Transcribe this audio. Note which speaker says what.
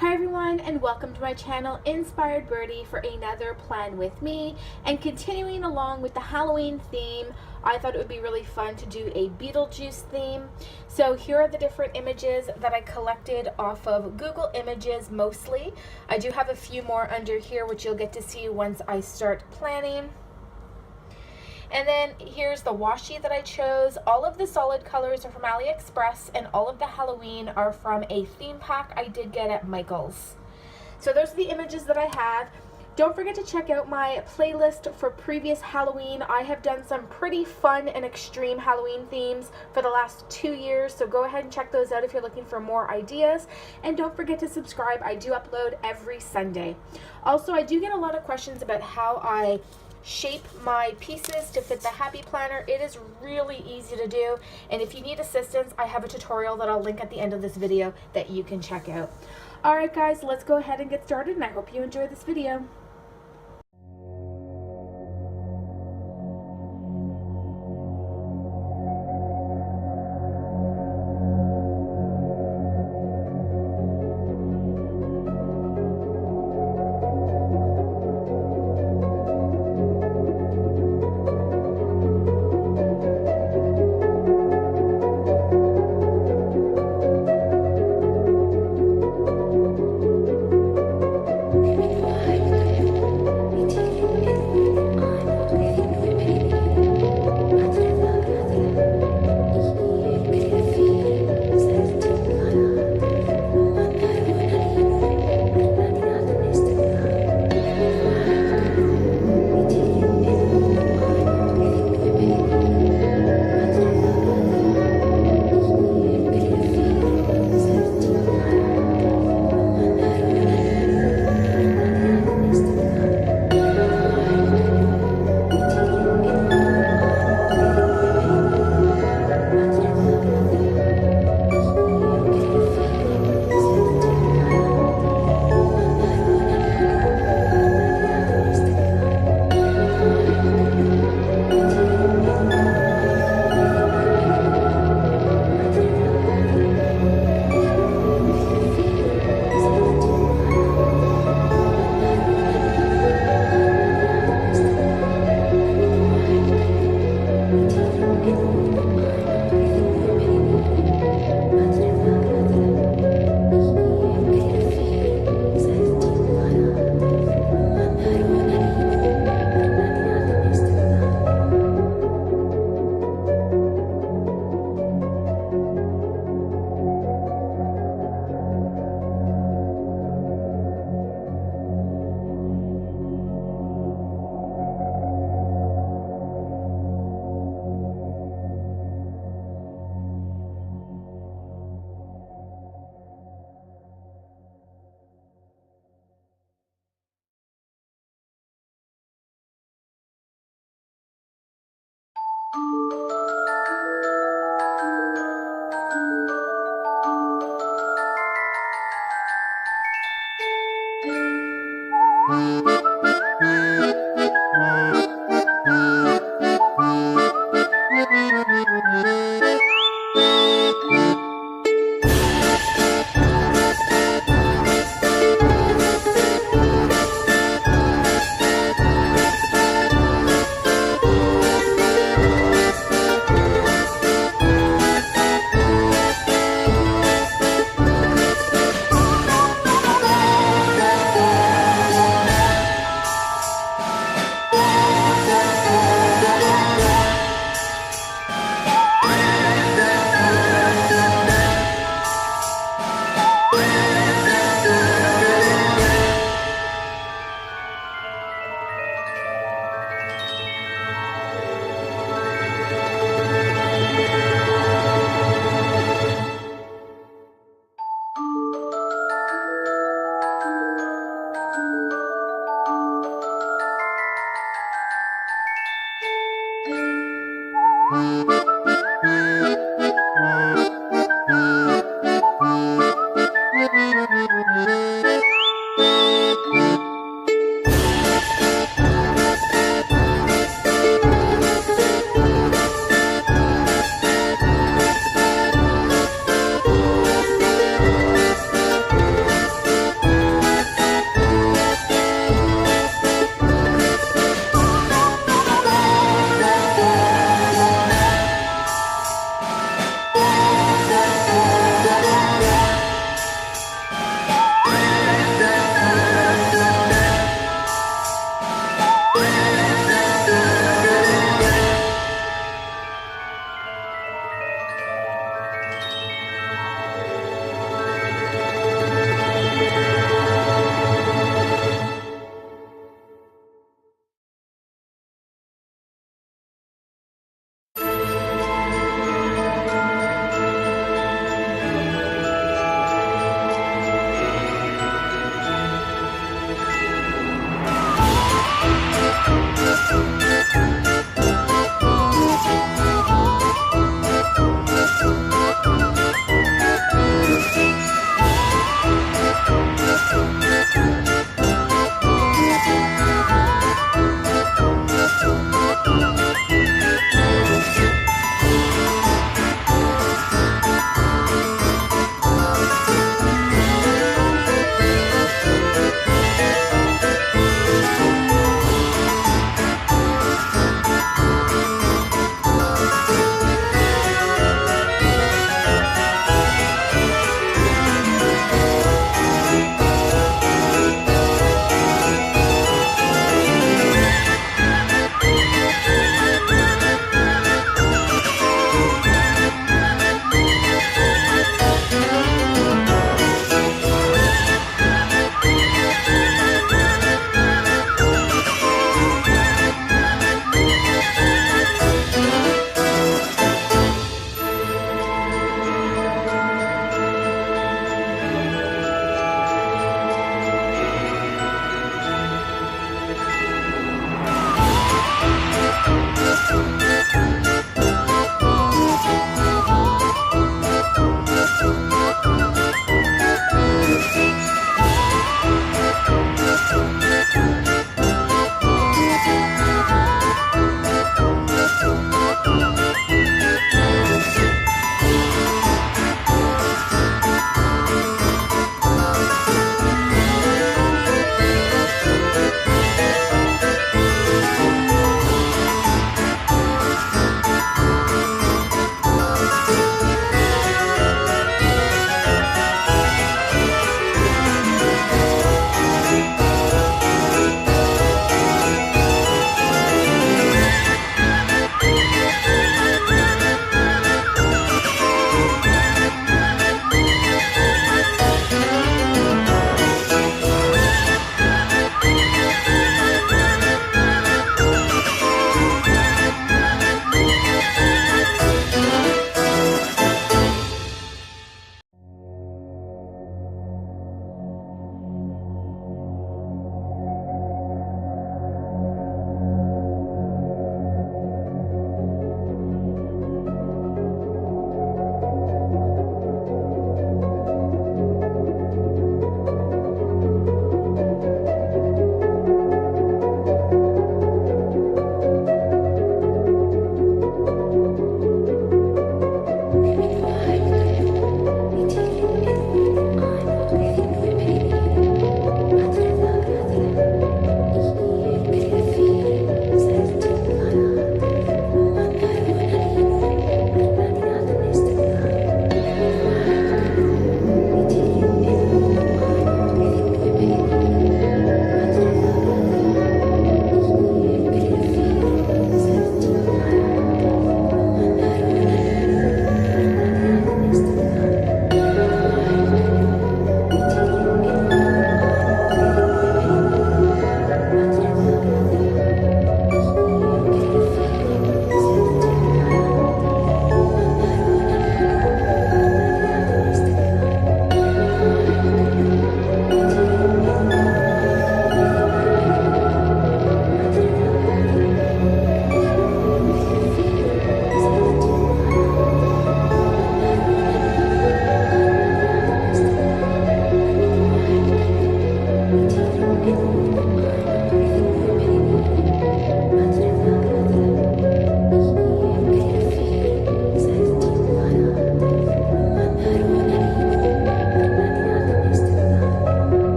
Speaker 1: Hi everyone, and welcome to my channel Inspired Birdie for another plan with me. And continuing along with the Halloween theme, I thought it would be really fun to do a Beetlejuice theme. So here are the different images that I collected off of Google Images mostly. I do have a few more under here which you'll get to see once I start planning. And then here's the washi that I chose. All of the solid colors are from AliExpress, and all of the Halloween are from a theme pack I did get at Michael's. So those are the images that I have. Don't forget to check out my playlist for previous Halloween. I have done some pretty fun and extreme Halloween themes for the last 2 years, so go ahead and check those out if you're looking for more ideas. And don't forget to subscribe. I do upload every Sunday. Also, I do get a lot of questions about how I shape my pieces to fit the Happy Planner. It is really easy to do, and if you need assistance, I have a tutorial that I'll link at the end of this video that you can check out. Alright guys, let's go ahead and get started, and I hope you enjoy this video.